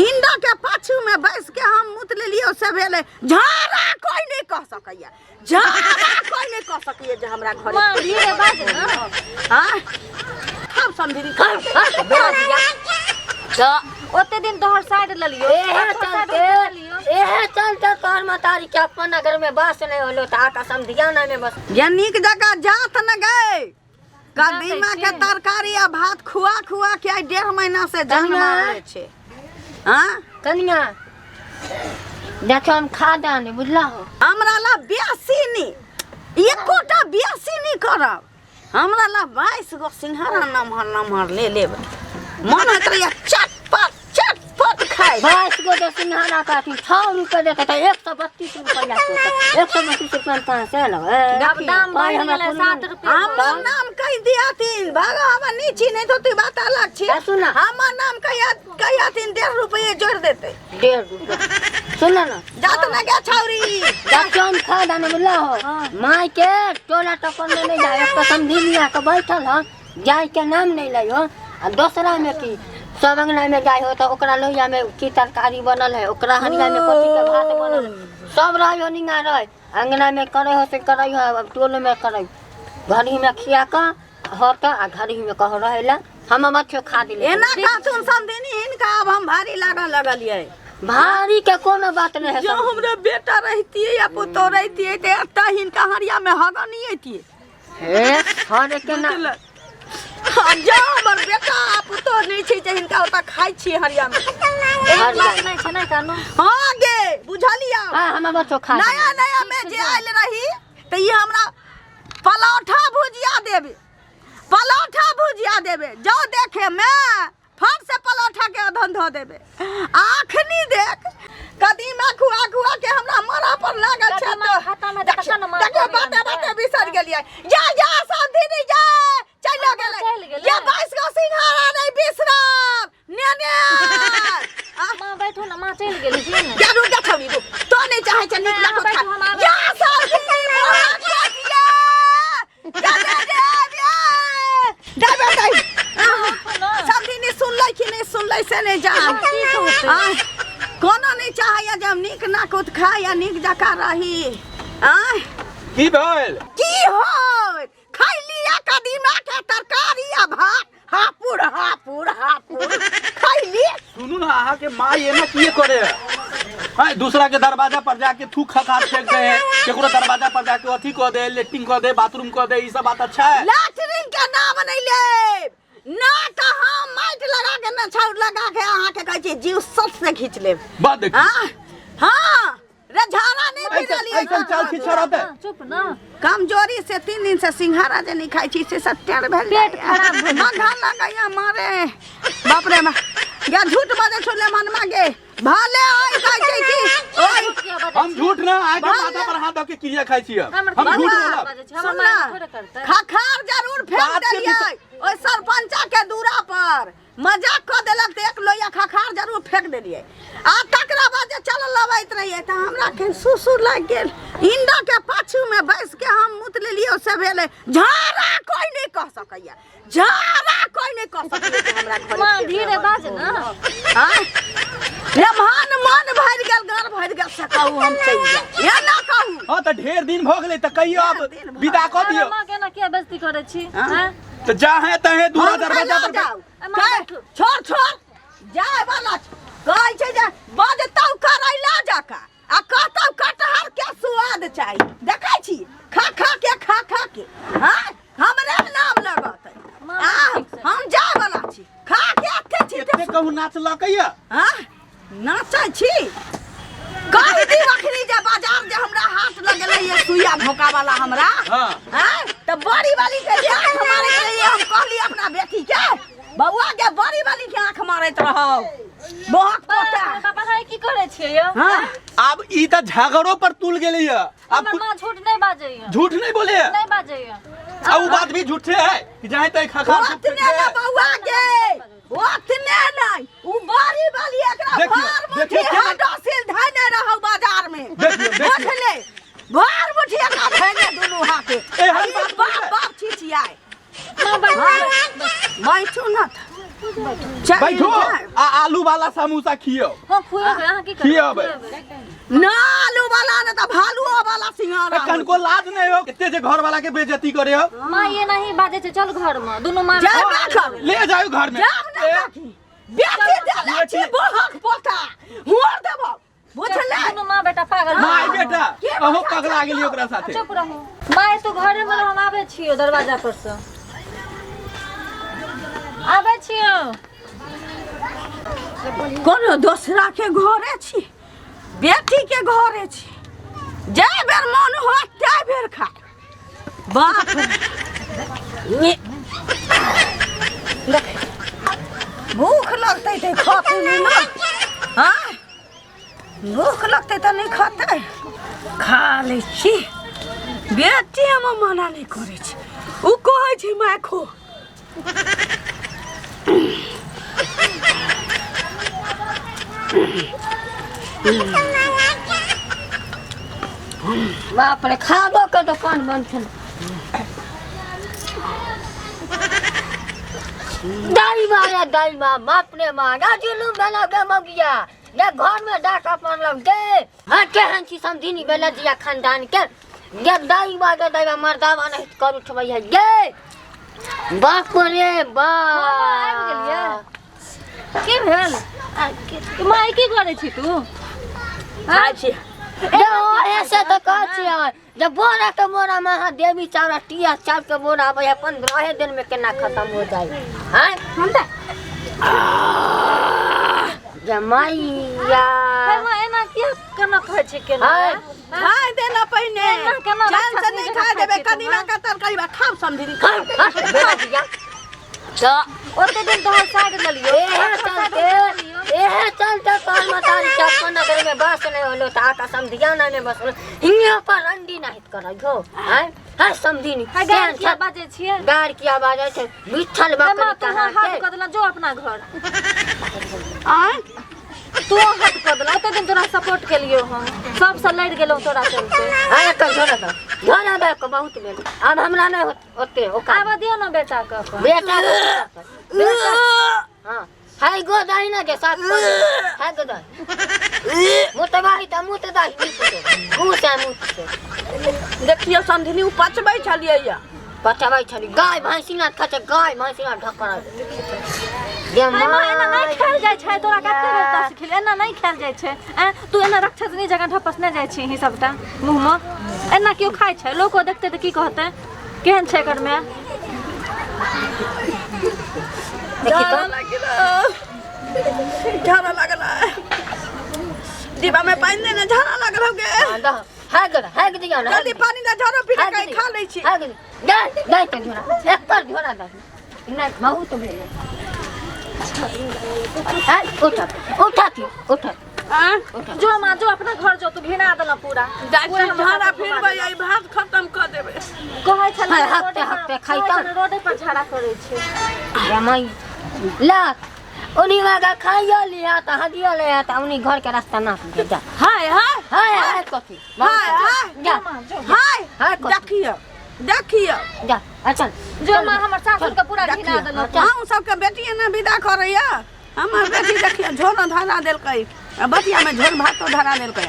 इंडा के पाछू में बैस के हम मुत लेलियो से भेले झारा कोई नहीं कह सकैया झारा कोई नहीं कह सकैया जे हमरा घरे मां धीरे बाज ना हां खाओ समझी खाओ तो ओते दिन तोहर साइड ल लियो चल तोहर मतारी के अपन नगर में बस नहीं होलो त आका समझिया ना में बस यानी के जगह जात न गए कदीमा के तरकारी आ भात खुआ खुआ के 1.5 महीना से जान मारले छे हां कनिया देखो हम खा दाने बुझला हो हमरा ला 82 नहीं एकोटा 82 नहीं करब हमरा ला 22 गो सिंघारा नमहर ले लेब मन एकरा चटपट खाए 22 गो तो सिंघारा काटी 6 रुपए देते त 132 रुपया के 132 रुपया कहां से न अब दाम बढ़ गेलै 7 रुपया हमर नाम कह दियातिन भागा हम नीची नहीं तो तू बात अलग छी सुन हमर नाम कहियातिन 1.5 रुपये जोड़ देते 1.5 रुपया सुन ना जात न गया छौरी देखो हम खा दाने बुझला हो माई के टोला टपन में नहीं जाए कसम दिलिया के बैठल हो जाय के नाम नहीं लइयो आ दूसरा में की सब अंगना में जाय हो तो ओकरा लोहिया में की तरकारी बनल है ओकरा हरिया में कथी के भात बनल है सब रहियो निंगा रह अंगना में करे हो से करे हो अब टोल में करे घड़ी में खिया का होत आ घड़ी में कह रहेला हम बच्चो खा दिले एना का सुन समझनी इनका अब हम भारी लगलिए भारी के कोनो बात नहीं है जो हमरा बेटा रहती है या पुतो रहती है ते अत्ता हिनका हरिया में हगा नहीं आती हे हरे के ना जा हमर बेटा पुतो नहीं छै जे हिनका ओता खाइ छी हरिया में एक बात नहीं छै ना कानो हां गे बुझलिया हां हम बच्चो खा नया में जे आइल रही त ई हमरा पलौठा भुजिया देबे जो देखे मैं फट से पलौठा के अधन धो देबे आखनी देख कदीमा खुआ के हमरा मरा पर लागल छै खाता में देखा न मार बाते बिसर गेलिए जा साधी नहीं जा चलो गेले ये 22 गो सिंघारा नहीं बिसरब ने मां बैठो ना मां चल गेली से ने क्या रुक जा छौरी तो नहीं चाहे छ नीक लागो खा जा साधी साधी नहीं सुनलै से नहीं जा कोनो नहीं चाहे जब नीक नाकुत खा या नीक जका रही की भेल की होय खैली या कदीमा के तरकारी या भात हापुड़ खैली सुनू ना अहाँ के माँ ये ना किए करे हां दूसरा के दरवाजा पर जाके थू खखार फेंक दे केकरो दरवाजा पर जाके अथी क दे लेटरिंग क दे बाथरूम क दे ई सब बात अच्छा है लैट्रिन के नाम नहीं ले ना तो हम माइट लगा के ना छौर लगा के अहाँ के कहै छी जीव सट से खींच लेब बात देखी हां रे झारा नहीं बिरली ऐसा चाल की छरत है चुप ना कमजोरी से 3 दिन से सिंघारा जे नहीं खाई छी से सत्यार भेल पेट खराब हो मघा लगाया मारे बाप रे या झूठ बाजे छोले मन मांगे भाले आई कहै छै की ओए हम झूठ ना आगे माथा पर हाथ के क्रिया खाई छी हम झूठ बोला सुनना खखार जरूर फेंक देलिए ओए सरपंचा के दूरा पर मजाक क देलक त एक लोया खखार जरूर फेंक देलिए आ तकरा बाद चल लबैत रहिए त हमरा के सुसुर लाग गेल इंडा के पाछू में बैस के हम मुत लेलियो से भेले झारा कोई नहीं कह सकैया झारा कोई नहीं कह सकैया हमरा घरे मां धीरे बाज ना हां रे मन भर गेल घर भर गेल से कहू हम चल जा या ना कहू हां त ढेर दिन भ गेलै त कहियो अब विदा क दियो मां केना के बेइज्जती करे छी हैं त जाहे तहे दूरा दरवाजा पर छोड़ जाए वाला कहै छै जे बजतौ करैला जाका आ कहतौ कटहर के स्वाद चाहिए देखै छी खा के हां हमरे नाम लगत हम जाए वाला छी खा के अथे छी एते कहू नाच लकैया हां नाचै छी कहि दी अखनी जे बाजार जे हमरा हाथ लगलै ये सुइया भोका वाला हमरा हां हैं त बड़ी वाली के जे आंख मारे के लिए हम कहली अपना बेटी के बउआ के बड़ी वाली के आंख मारैत रहो बहुत पोता पापा है की करे छियै यो हां अब ई त झगड़ो पर तुल गेलै है अब हमर मां झूठ नहीं बाजैया झूठ नहीं बोले है नहीं बाजैया अब वो बात भी झूठे है कि जहां तक खखार ओतने ना बउआ के ओतने नहीं उ बड़ी वाली एकरा भार मुठी हडसिल धने रहो बाजार में बुझले भार मुठी एकरा धने दुनु हाथे ए बाप छिछियाए मां बैठ बैठो ना बैठो आ आलू वाला समोसा खियो हां खुएबे अहाँ की खियेबै। ना आलू वाला ने त भालुओ वाला सिंघारा कनको लाज नहीं हो कितने जे घर वाला के बेइज्जती करे हो माँ ये नहीं बाजे छे चल घर में दोनों माँ जा कर ले जाओ घर में बेटी देले छी बहक पोता हुर देबो बुझले दोनों माँ बेटा पागल माय बेटा अहो पगला गेली ओकरा साथे चुप रहो माँ तू घरे में हम आवे छियो दरवाजा पर से आवे छियो कोनो दूसरा के घरे छी बेटी के घरे छी जे बेर मन हो ते बेर खा बाप रे भूख लगते थे खाते नहीं ना हाँ भूख लगते तो नहीं खाते खा ले छी बेटी हम मना नहीं करे छी उ कहै छी मैं खो बाप रे खादो के दुकान बंद छल दाई बा बाप रे माँ राजुलू बेला के मगिया ले घर में डाक अपन लग दे हाँ केहन छी समझिनी बेला दिया खानदान के ये दाई बा मर्दावा नहीं करू छबैया ये बाप रे बा की भेल माँ की करे छी तू खाइ छी ऐसे तो कहती है जब बोरा के बोरा महादेवी चावल टिया चावल के बोरा आवे 15 दिन में केना खत्म हो जाए हैं जमाइया माँ एना किया केना कहै छी केना खाए देना पहिने केना जान से नहीं खाए देबे कदीमा का तरकारी बा खाव समझी तो ओते दिन तो साइड ले लियो एहे चलते तोर मतारी चप्पन नगर में बस नहीं होलो त आका समझिया ना में बस हिया पर रंडी नहीं करई हो हैं हां समझी नहीं गाड़ी क्या बाजे छिए गाड़ की आवाज है बिछल बकरी कहां हाथ के कर देला जो अपना घर आ तू हाथ कर देला ओते दिन तोरा सपोर्ट के लियो हम सब से लड़ गेलो तोरा चलते अरे कर झोरा दे को बहुत बेल अब हमरा नहीं होते ओका आवा दियो ना बेटा के अपन बेटा हां हाय गो दाई ना के साथ हाय गो दाई मुतबाही त मुतदाही घुसा मुत से देखियो समझनी उ पचबै छलिए या पचबै छली गाय भैंसी ना खाचे गाय भैंसी ना ढकरा ये मां एना नहीं खेल जाय छै तोरा कते बेटा सिखले एना नहीं खेल जाय छै तू एना रक्षसनी जगह ढपस नहीं जाय छी ही सबटा मुंह में एना क्यों खाय छै लोग को देखते त की कहते केहन छै कर में देखी तो झाड़ा लगला डिब्बा में पानी देना झाड़ा लगल हो गे हाय दिया ना जल्दी पानी दा झाड़ा पी के खा ले छी हाय दे के झोरा एक पर झोरा दे नहीं बहुत भेले हाय उठ जो मां जो अपना घर जो तू भिना देला पूरा झाड़ा फिरबै आई भात खत्म कर देबे कहै छले हफ्ते खाइता रोडे पर झाड़ा करे छै रमाई ला उनी लगा खाइयो लिया त हदियो ले त उनी घर के रास्ता ना जा हाय कथी जा हाय कथी देखियो जा अच्छा जो मां हमर सासुर के पूरा भिना देला हम सबके बेटिए ना विदा करैया हमर बेटी देखियो झोल धरा देलकै बतिया में झोल भातो धरा देलकै